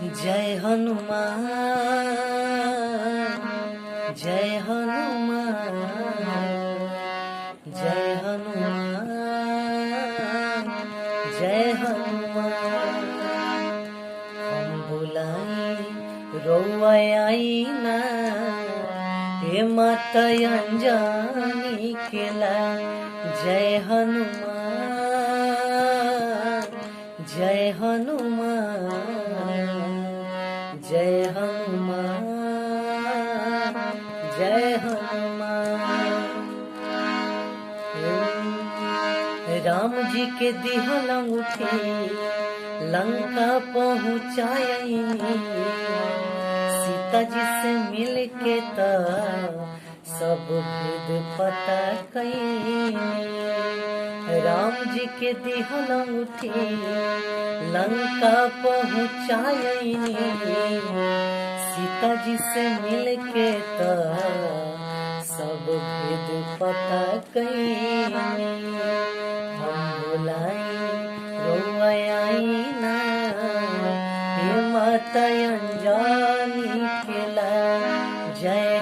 जय हनुमान जय हनुमान जय हनुमान जय हनुमान। हम बुलाई रउआ आई ना हे माता अंजनी केला। जय हनुमान जय हनुमान जय हनुमान जय हनुमान। राम जी के दिहल अंगूठी लंका पहुँचायनी। सीता जी से मिल के त सब भेद पता कईनी। राम जी के दिहल अंगूठी लंका पहुँचायनी। सीता जी से मिल के त सब भेद पता कईनी। हम बुलाई रउआ आई ना हे माता अंजनी केला। जय